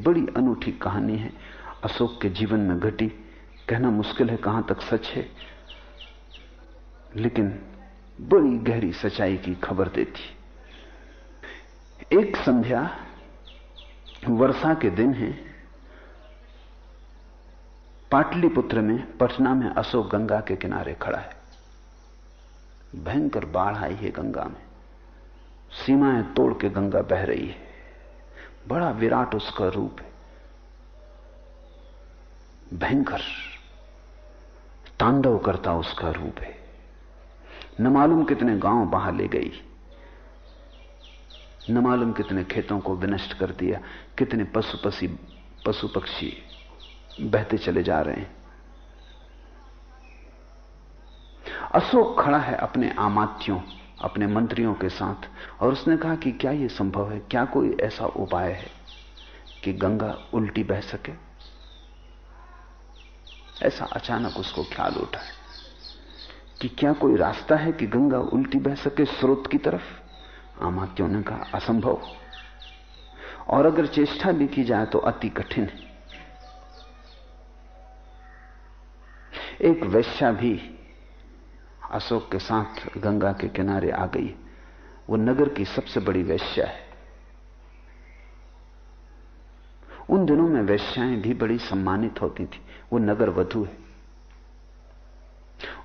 बड़ी अनूठी कहानी है, अशोक के जीवन में घटी। कहना मुश्किल है कहां तक सच है, लेकिन बड़ी गहरी सच्चाई की खबर देती। एक संध्या, वर्षा के दिन है, पाटलिपुत्र में, पटना में अशोक गंगा के किनारे खड़ा है। भयंकर बाढ़ आई है गंगा में, सीमाएं तोड़ के गंगा बह रही है। बड़ा विराट उसका रूप है, भयंकर तांडव करता उसका रूप है। न मालूम कितने गांव बहा ले गई, न मालूम कितने खेतों को विनष्ट कर दिया, कितने पशु पक्षी बहते चले जा रहे हैं। अशोक खड़ा है अपने आमात्यों, अपने मंत्रियों के साथ, और उसने कहा कि क्या यह संभव है, क्या कोई ऐसा उपाय है कि गंगा उल्टी बह सके। ऐसा अचानक उसको ख्याल उठा है कि क्या कोई रास्ता है कि गंगा उल्टी बह सके स्रोत की तरफ। आमात्यों ने कहा असंभव, और अगर चेष्टा भी की जाए तो अति कठिन है। एक वेश्या भी अशोक के साथ गंगा के किनारे आ गई। वो नगर की सबसे बड़ी वेश्या है। उन दिनों में वेश्याएं भी बड़ी सम्मानित होती थी। वो नगर वधू है।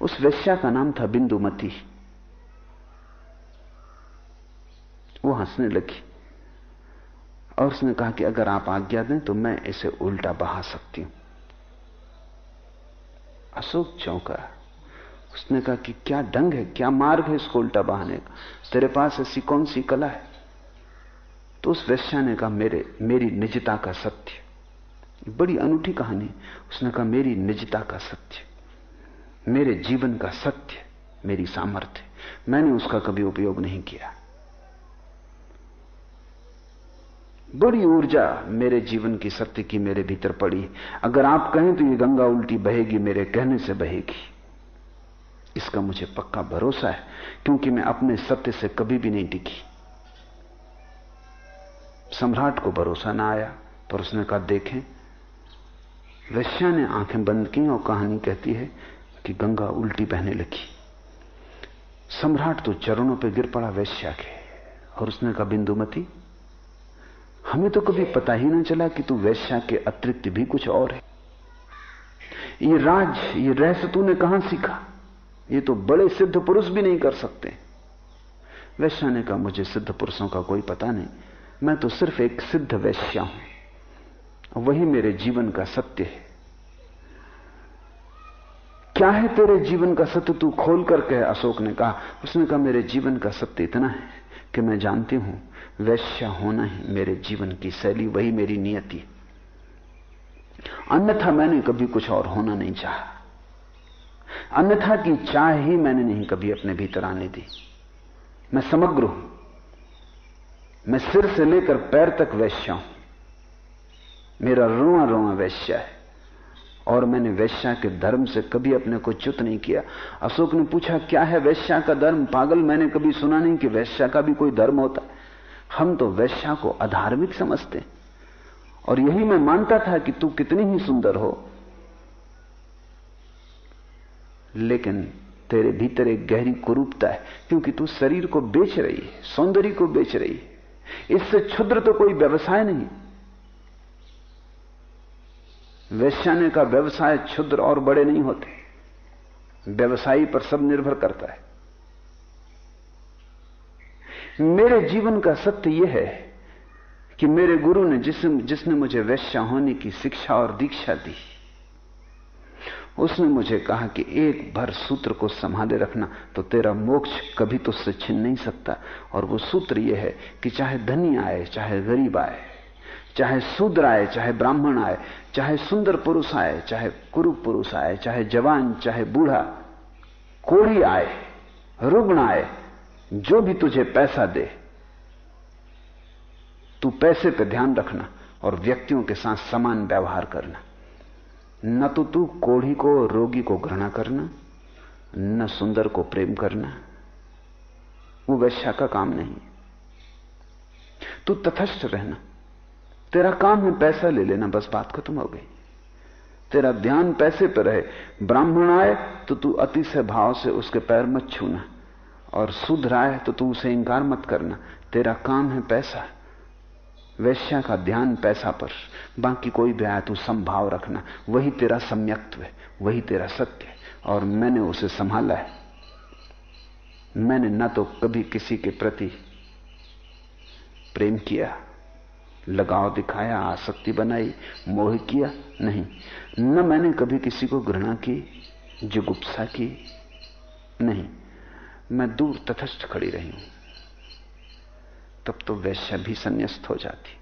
उस वेश्या का नाम था बिंदुमती। वो हंसने लगी और उसने कहा कि अगर आप आज्ञा दें तो मैं इसे उल्टा बहा सकती हूं। अशोक चौंका। उसने कहा कि क्या ढंग है, क्या मार्ग है इसको उल्टा बहाने का, तेरे पास ऐसी कौन सी कला है। तो उस वेश्या ने कहा मेरी निजता का सत्य। बड़ी अनूठी कहानी। उसने कहा मेरी निजता का सत्य, मेरे जीवन का सत्य, मेरी सामर्थ्य, मैंने उसका कभी उपयोग नहीं किया। बड़ी ऊर्जा मेरे जीवन की सत्य की मेरे भीतर पड़ी। अगर आप कहें तो ये गंगा उल्टी बहेगी, मेरे कहने से बहेगी। इसका मुझे पक्का भरोसा है, क्योंकि मैं अपने सत्य से कभी भी नहीं टिकी। सम्राट को भरोसा ना आया, पर उसने कहा देखें। वेश्या ने आंखें बंद की और कहानी कहती है कि गंगा उल्टी बहने लगी। सम्राट तो चरणों पे गिर पड़ा वेश्या के, और उसने कहा बिंदुमती, हमें तो कभी पता ही ना चला कि तू वेश्या के अतिरिक्त भी कुछ और है। ये राज, ये रहस्य तूने कहां सीखा? ये तो बड़े सिद्ध पुरुष भी नहीं कर सकते। वेश्या ने कहा मुझे सिद्ध पुरुषों का कोई पता नहीं, मैं तो सिर्फ एक सिद्ध वेश्या हूं, वही मेरे जीवन का सत्य है। क्या है तेरे जीवन का सत्य, तू खोल कर कह। अशोक ने कहा। उसने कहा मेरे जीवन का सत्य इतना है कि मैं जानती हूं वेश्या होना ही मेरे जीवन की शैली, वही मेरी नियति। अन्यथा मैंने कभी कुछ और होना नहीं चाहा। अन्यथा की चाह ही मैंने नहीं कभी अपने भीतर आने दी। मैं समग्र हूं, मैं सिर से लेकर पैर तक वेश्या हूं। मेरा रोआ रोआ वेश्या है, और मैंने वेश्या के धर्म से कभी अपने को च्युत नहीं किया। अशोक ने पूछा क्या है वेश्या का धर्म? पागल, मैंने कभी सुना नहीं कि वेश्या का भी कोई धर्म होता है। हम तो वेश्या को अधार्मिक समझते हैं, और यही मैं मानता था कि तू कितनी ही सुंदर हो, लेकिन तेरे भीतर एक गहरी कुरूपता है, क्योंकि तू शरीर को बेच रही है, सौंदर्य को बेच रही है। इससे क्षुद्र तो कोई व्यवसाय नहीं। वेश्या ने कहा व्यवसाय क्षुद्र और बड़े नहीं होते, व्यवसायी पर सब निर्भर करता है। मेरे जीवन का सत्य यह है कि मेरे गुरु ने जिसने मुझे वेश्या होने की शिक्षा और दीक्षा दी, उसने मुझे कहा कि एक भर सूत्र को संभाले रखना तो तेरा मोक्ष कभी तुझसे छिन नहीं सकता। और वो सूत्र यह है कि चाहे धनी आए, चाहे गरीब आए, चाहे शूद्र आए, चाहे ब्राह्मण आए, चाहे सुंदर पुरुष आए, चाहे कुरूप पुरुष आए, चाहे जवान, चाहे बूढ़ा, कोढ़ी आए, रुग्ण आए, जो भी तुझे पैसा दे, तू पैसे पे ध्यान रखना और व्यक्तियों के साथ समान व्यवहार करना। न तो तू कोढ़ी को, रोगी को घृणा करना, न सुंदर को प्रेम करना, वो वेश्या का काम नहीं। तू तटस्थ रहना, तेरा काम है पैसा ले लेना, बस बात खत्म हो गई। तेरा ध्यान पैसे पर है। ब्राह्मण आए तो तू अतिशय भाव से उसके पैर मत छूना, और शूद्र आए तो तू उसे इंकार मत करना। तेरा काम है पैसा। वैश्या का ध्यान पैसा पर, बाकी कोई भी आए तू समभाव रखना। वही तेरा सम्यक्त्व है, वही तेरा सत्य है। और मैंने उसे संभाला है। मैंने न तो कभी किसी के प्रति प्रेम किया, लगाव दिखाया, आसक्ति बनाई, मोह किया, नहीं। न मैंने कभी किसी को घृणा की, जुगुप्सा की, नहीं। मैं दूर तटस्थ खड़ी रही हूं। तब तो वैश्या भी संन्यास्त हो जाती।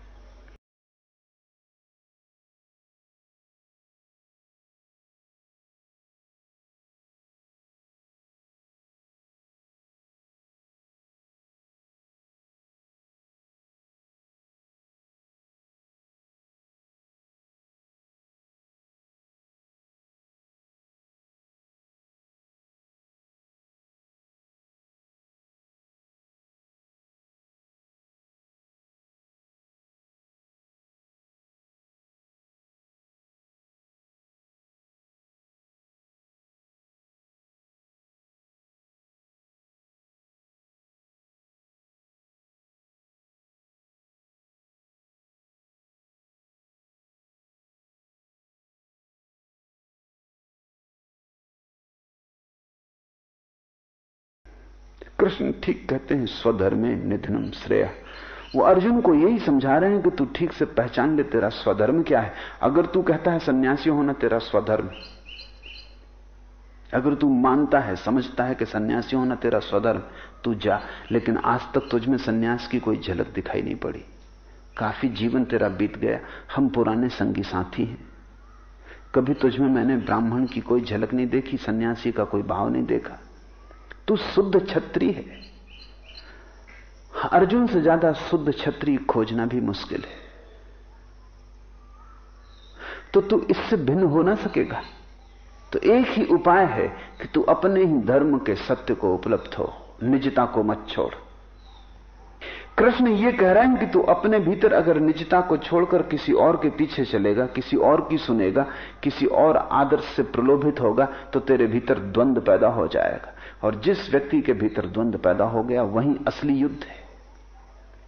कृष्ण ठीक कहते हैं, स्वधर्मे निधनम श्रेय। वो अर्जुन को यही समझा रहे हैं कि तू ठीक से पहचान ले तेरा स्वधर्म क्या है। अगर तू कहता है सन्यासी होना तेरा स्वधर्म, अगर तू मानता है, समझता है कि सन्यासी होना तेरा स्वधर्म, तू जा। लेकिन आज तक तुझमें सन्यास की कोई झलक दिखाई नहीं पड़ी। काफी जीवन तेरा बीत गया, हम पुराने संगी साथी हैं। कभी तुझमें मैंने ब्राह्मण की कोई झलक नहीं देखी, सन्यासी का कोई भाव नहीं देखा। तू शुद्ध क्षत्रिय है। अर्जुन से ज्यादा शुद्ध क्षत्रिय खोजना भी मुश्किल है। तो तू इससे भिन्न हो ना सकेगा। तो एक ही उपाय है कि तू अपने ही धर्म के सत्य को उपलब्ध हो, निजता को मत छोड़। कृष्ण ये कह रहे हैं कि तू अपने भीतर अगर निजता को छोड़कर किसी और के पीछे चलेगा, किसी और की सुनेगा, किसी और आदर्श से प्रलोभित होगा, तो तेरे भीतर द्वंद्व पैदा हो जाएगा। और जिस व्यक्ति के भीतर द्वंद्व पैदा हो गया, वहीं असली युद्ध है।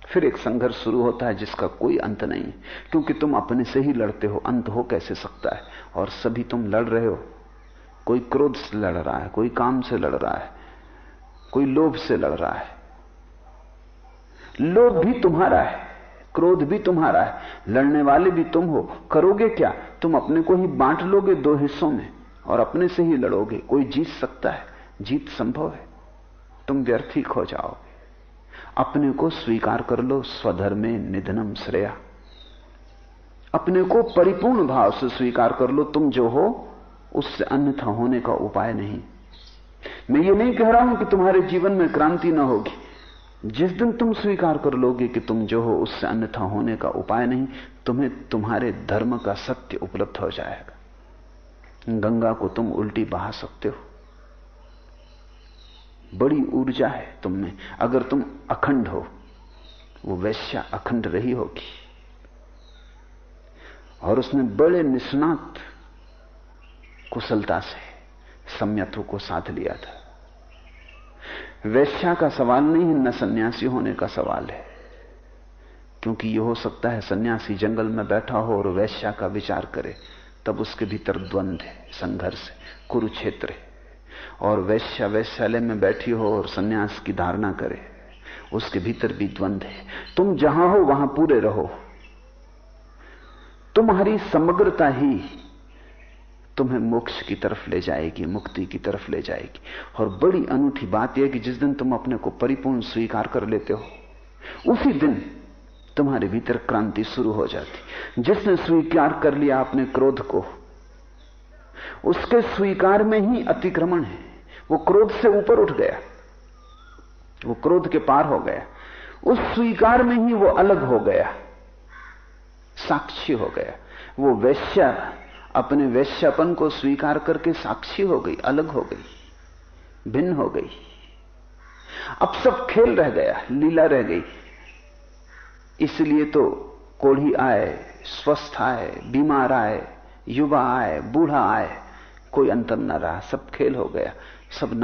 फिर एक संघर्ष शुरू होता है जिसका कोई अंत नहीं, क्योंकि तुम अपने से ही लड़ते हो, अंत हो कैसे सकता है। और सभी तुम लड़ रहे हो। कोई क्रोध से लड़ रहा है, कोई काम से लड़ रहा है, कोई लोभ से लड़ रहा है। लोभ भी तुम्हारा है, क्रोध भी तुम्हारा है, लड़ने वाले भी तुम हो। करोगे क्या? तुम अपने को ही बांट लोगे दो हिस्सों में और अपने से ही लड़ोगे। कोई जीत सकता है? जीत संभव है, तुम व्यर्थी खो जाओगे। अपने को स्वीकार कर लो, स्वधर्मे निधनम श्रेया। अपने को परिपूर्ण भाव से स्वीकार कर लो। तुम जो हो उससे अन्यथा होने का उपाय नहीं। मैं ये नहीं कह रहा हूं कि तुम्हारे जीवन में क्रांति न होगी। जिस दिन तुम स्वीकार कर लोगे कि तुम जो हो उससे अन्यथा होने का उपाय नहीं, तुम्हें तुम्हारे धर्म का सत्य उपलब्ध हो जाएगा। गंगा को तुम उल्टी बहा सकते हो। बड़ी ऊर्जा है तुम में, अगर तुम अखंड हो। वो वैश्या अखंड रही होगी और उसने बड़े निष्णात कुशलता से सम्यत्व को साध लिया था। वैश्या का सवाल नहीं है, न सन्यासी होने का सवाल है। क्योंकि यह हो सकता है सन्यासी जंगल में बैठा हो और वैश्या का विचार करे, तब उसके भीतर द्वंद्व है, संघर्ष है, कुरुक्षेत्र है। और वैश्या वैश्यालय में बैठी हो और सन्यास की धारणा करे, उसके भीतर भी द्वंद्व है। तुम जहां हो वहां पूरे रहो। तुम्हारी समग्रता ही तुम्हें मोक्ष की तरफ ले जाएगी, मुक्ति की तरफ ले जाएगी। और बड़ी अनूठी बात यह कि जिस दिन तुम अपने को परिपूर्ण स्वीकार कर लेते हो, उसी दिन तुम्हारे भीतर क्रांति शुरू हो जाती। जिसने स्वीकार कर लिया अपने क्रोध को, उसके स्वीकार में ही अतिक्रमण है। वो क्रोध से ऊपर उठ गया, वो क्रोध के पार हो गया। उस स्वीकार में ही वो अलग हो गया, साक्षी हो गया। वो वैश्या अपने वैश्यापन को स्वीकार करके साक्षी हो गई, अलग हो गई, भिन्न हो गई। अब सब खेल रह गया, लीला रह गई। इसलिए तो कोढ़ी आए, स्वस्थ आए, बीमार आए, युवा आए, बूढ़ा आए, कोई अंतर न रहा, सब खेल हो गया, सब